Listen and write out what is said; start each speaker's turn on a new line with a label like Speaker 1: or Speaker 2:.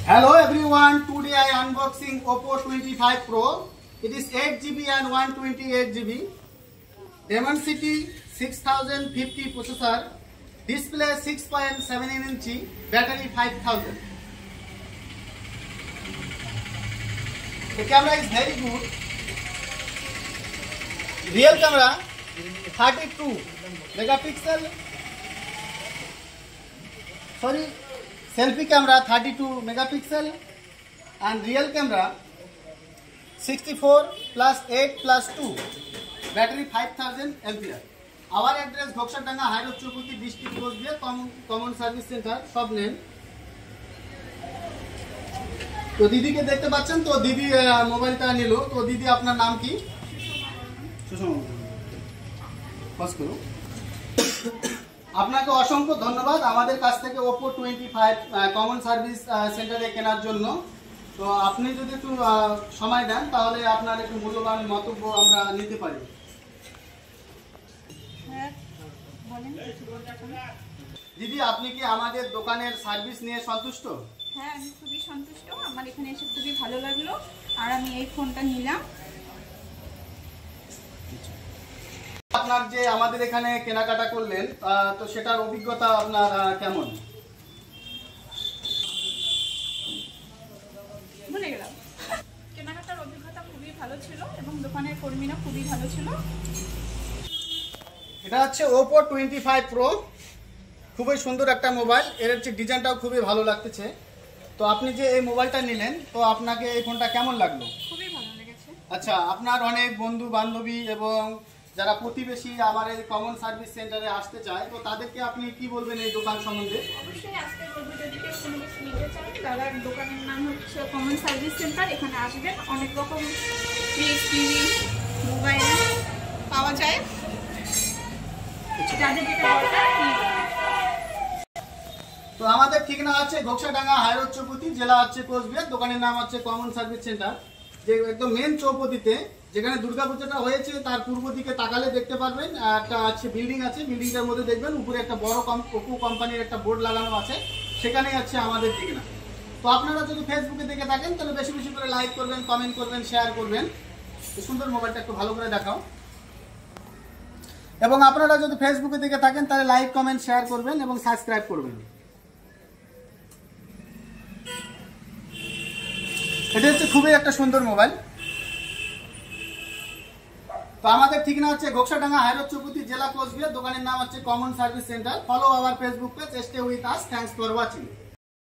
Speaker 1: Hello everyone, today I unboxing Oppo 25 Pro. It is 8GB and 128GB. Dimensity 6050 processor, display 6.7 inch, battery 5000. The camera is very good. Real camera 32 megapixel. Sorry. Selfie camera 32 megapixel and real camera 64 plus 8 plus 2, battery 5000 ampere. Our address Ghokshatdanga High Road Chowpatty district Kosbiya common service center সব নেন। তো দিদিকে দেখতে পাচ্ছেন, তো দিদি মোবাইলটা নিল। তো দিদি আপনার নাম কি? পাস করো। আপনাকে অসংখ্য ধন্যবাদ আমাদের কাছ থেকে Oppo 25 কমন সার্ভিস সেন্টারে কেনার জন্য। তো আপনি যদি একটু সময় দেন তাহলে আপনার একটু মূল্যবান মন্তব্য আমরা নিতে পারি। দিদি, আপনি কি আমাদের দোকানের সার্ভিস নিয়ে সন্তুষ্ট?
Speaker 2: হ্যাঁ, আমি খুবই সন্তুষ্ট। আমার এখানে এসে খুবই ভালো লাগলো আর আমি এই ফোনটা নিলাম।
Speaker 1: আপনার যে আমাদের এখানে কেনাকাটা করলেন, তো সেটার অভিজ্ঞতা আপনার কেমন?
Speaker 2: ভুলে গেলাম। কেনাকাটার অভিজ্ঞতা খুবই ভালো ছিল এবং দোকানের কর্মীরা খুবই ভালো ছিল।
Speaker 1: এটা হচ্ছে Oppo 25 Pro, খুবই সুন্দর একটা মোবাইল। এর হচ্ছে ডিজাইনটাও খুবই ভালো লাগতেছে। তো আপনি যে এই মোবাইলটা নিলেন, তো আপনাকে এই ফোনটা কেমন লাগলো?
Speaker 2: খুবই ভালো লেগেছে।
Speaker 1: আচ্ছা, আপনার অনেক বন্ধু বান্ধবী এবং যারা প্রতিবেশী আমার এই কমন সার্ভিস সেন্টারে আসতে চায়, তো তাদেরকে আপনি কি বলবেন এই দোকান সম্বন্ধে?
Speaker 2: অবশ্যই আসতে বলবো, যদি কেউ কোনো কিছু নিতে চান। দাদার দোকানের নাম হচ্ছে কমন সার্ভিস সেন্টার। এখানে আসবেন, অনেক রকম ফ্রিজ, টিভি, মোবাইল পাওয়া যায়। যাদের যেটা দরকার।
Speaker 1: তো আমাদের ঠিকানা হচ্ছে ঘোকসাডাঙ্গা হাই রোড চৌপতি, জেলা হচ্ছে কোচবিহার। দোকানের নাম হচ্ছে কমন সার্ভিস সেন্টার, যে একদম মেন চৌপতিতে, যেখানে দুর্গাপূজাটা হয়েছে তার পূর্ব দিকে তাকালে দেখতে পারবেন একটা আছে বিল্ডিং আছে। বিল্ডিংটার মধ্যে দেখবেন উপরে একটা বড় Oppo কোম্পানির একটা বোর্ড লাগানো আছে, সেখানেই আছে আমাদের ঠিকানা। তো আপনারা যদি ফেসবুকে দেখে থাকেন তাহলে বেশি বেশি করে লাইক করবেন, কমেন্ট করবেন, শেয়ার করবেন। সুন্দর মোবাইলটা একটু ভালো করে দেখাও। এবং আপনারা যদি ফেসবুকে দেখে থাকেন তাহলে লাইক, কমেন্ট, শেয়ার করবেন এবং সাবস্ক্রাইব করবেন। এটা হচ্ছে খুবই একটা সুন্দর মোবাইল। তো আমাদের ঠিকানা হচ্ছে ঘোকসাডাঙ্গা হাই রোড চৌপতি, জেলা কোচবিহার। দোকানের নাম হচ্ছে common service centre. Follow our Facebook page, stay with us. Thanks for watching.